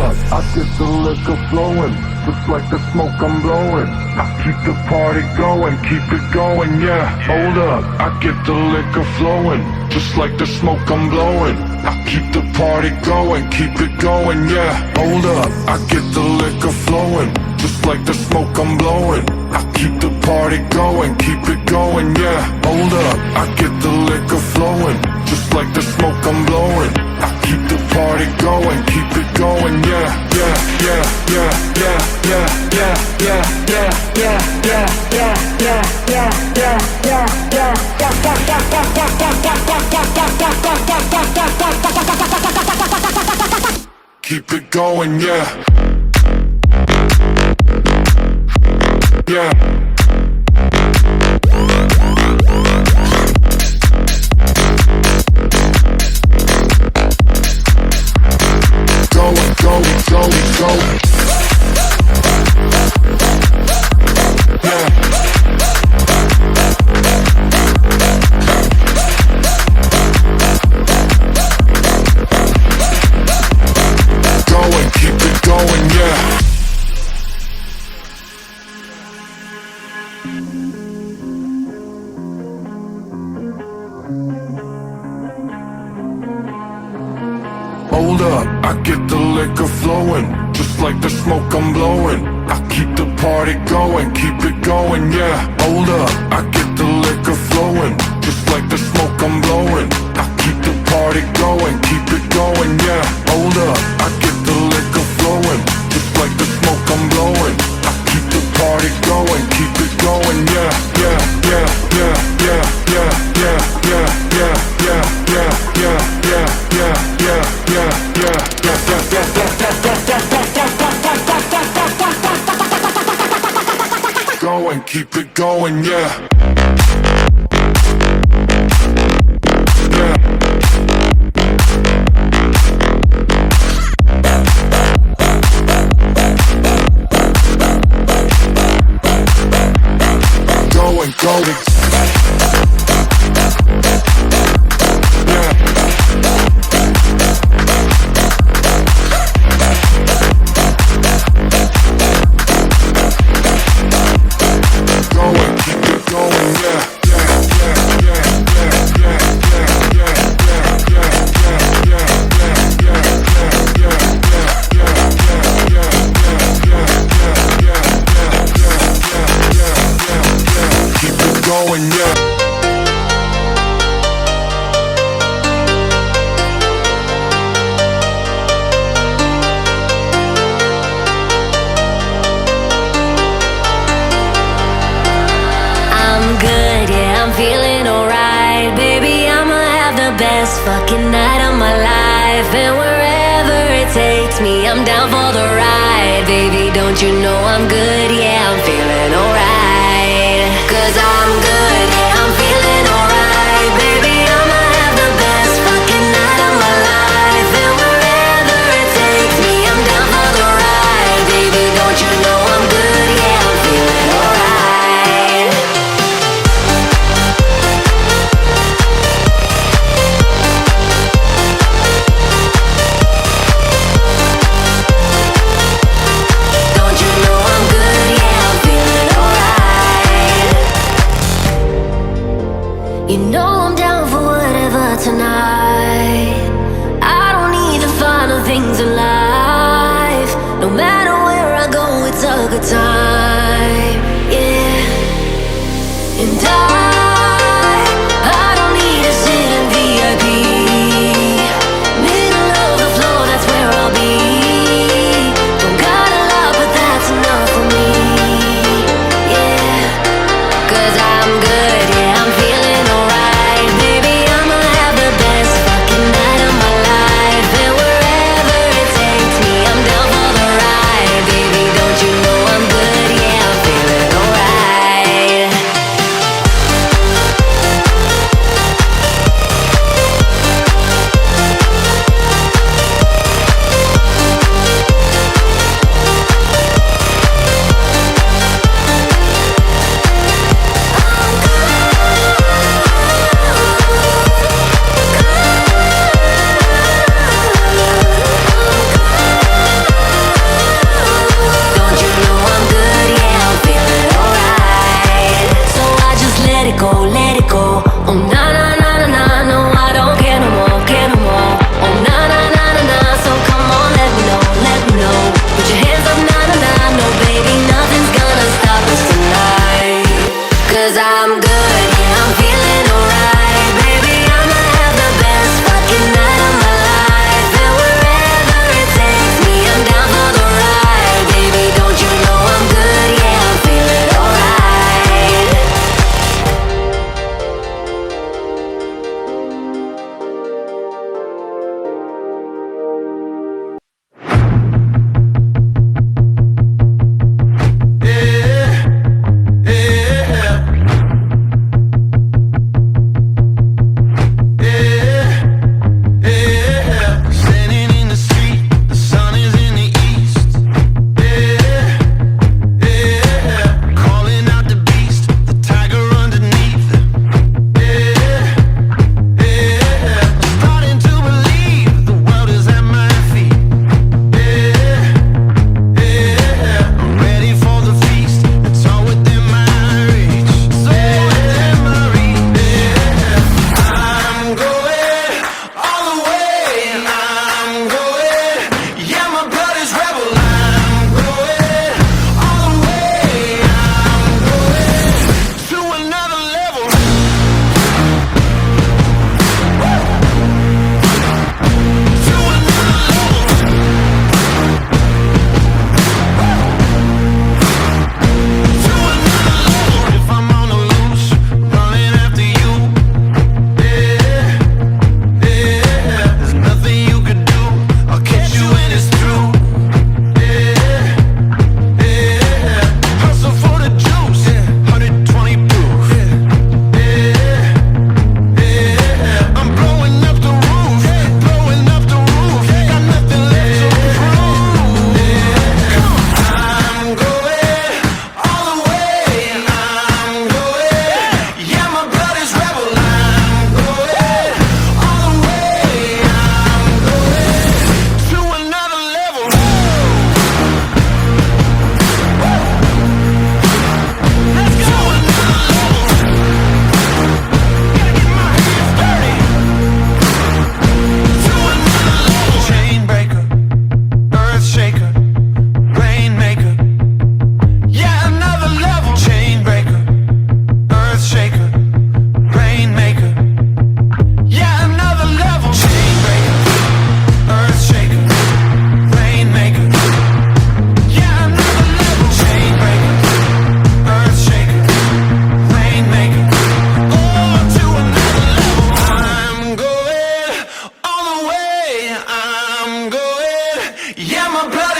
up, I get the liquor flowing, just like the smoke I'm blowing. I keep the party going, keep it going, yeah. Hold up, I get the liquor flowing, just like the smoke I'm blowing. I keep the party going, keep it going, yeah. Hold up, I get the liquor flowing, just like the smoke I'm blowing. I keep the party going, keep it going, yeah. Hold up, I get the liquor flowing, just like the smoke I'm blowing. I keep the party going, keep it going, yeah, yeah, yeah, yeah, yeah, yeah, yeah, yeah, yeah, yeah, yeah, yeah, yeah, yeah, yeah, yeah. Keep it going, yeah. Yeah. Going, going, going, going. Yeah. Going, keep it going, yeah. Hold up, I get the liquor flowing, just like the smoke I'm blowing. I keep the party going, keep it going, yeah. Hold up, I get the liquor flowing, just like the smoke I'm blowing. I keep the party going, keep it going, yeah. Hold up, I get the liquor flowing, just like the smoke I'm blowing. I keep the party going, keep it going, yeah, yeah, yeah, yeah, yeah, yeah, yeah, yeah, yeah, yeah, yeah, yeah, yeah, yeah, yeah, yeah, yeah, going, keep it going, yeah. Yeah. Going, going. Yeah. Going, keep it going, yeah. Yeah, yeah, yeah, yeah, yeah, yeah, yeah, yeah, yeah, yeah, yeah, yeah, yeah, yeah, yeah, keep it going, yeah. I'm good, yeah, I'm feeling alright. Baby, I'ma have the best fucking night of my life. And wherever it takes me, I'm down for the ride. Baby, don't you know I'm good, yeah, I'm feeling alright. 'Cause I'm good, yeah, I'm feeling alright. Baby, I'ma have the best fucking night of my life. And wherever it takes me, I'm down for the ride. Baby, don't you know I'm good, yeah, I'm feeling alright. Don't you know I'm good, yeah, I'm feeling alright. Yeah, my blood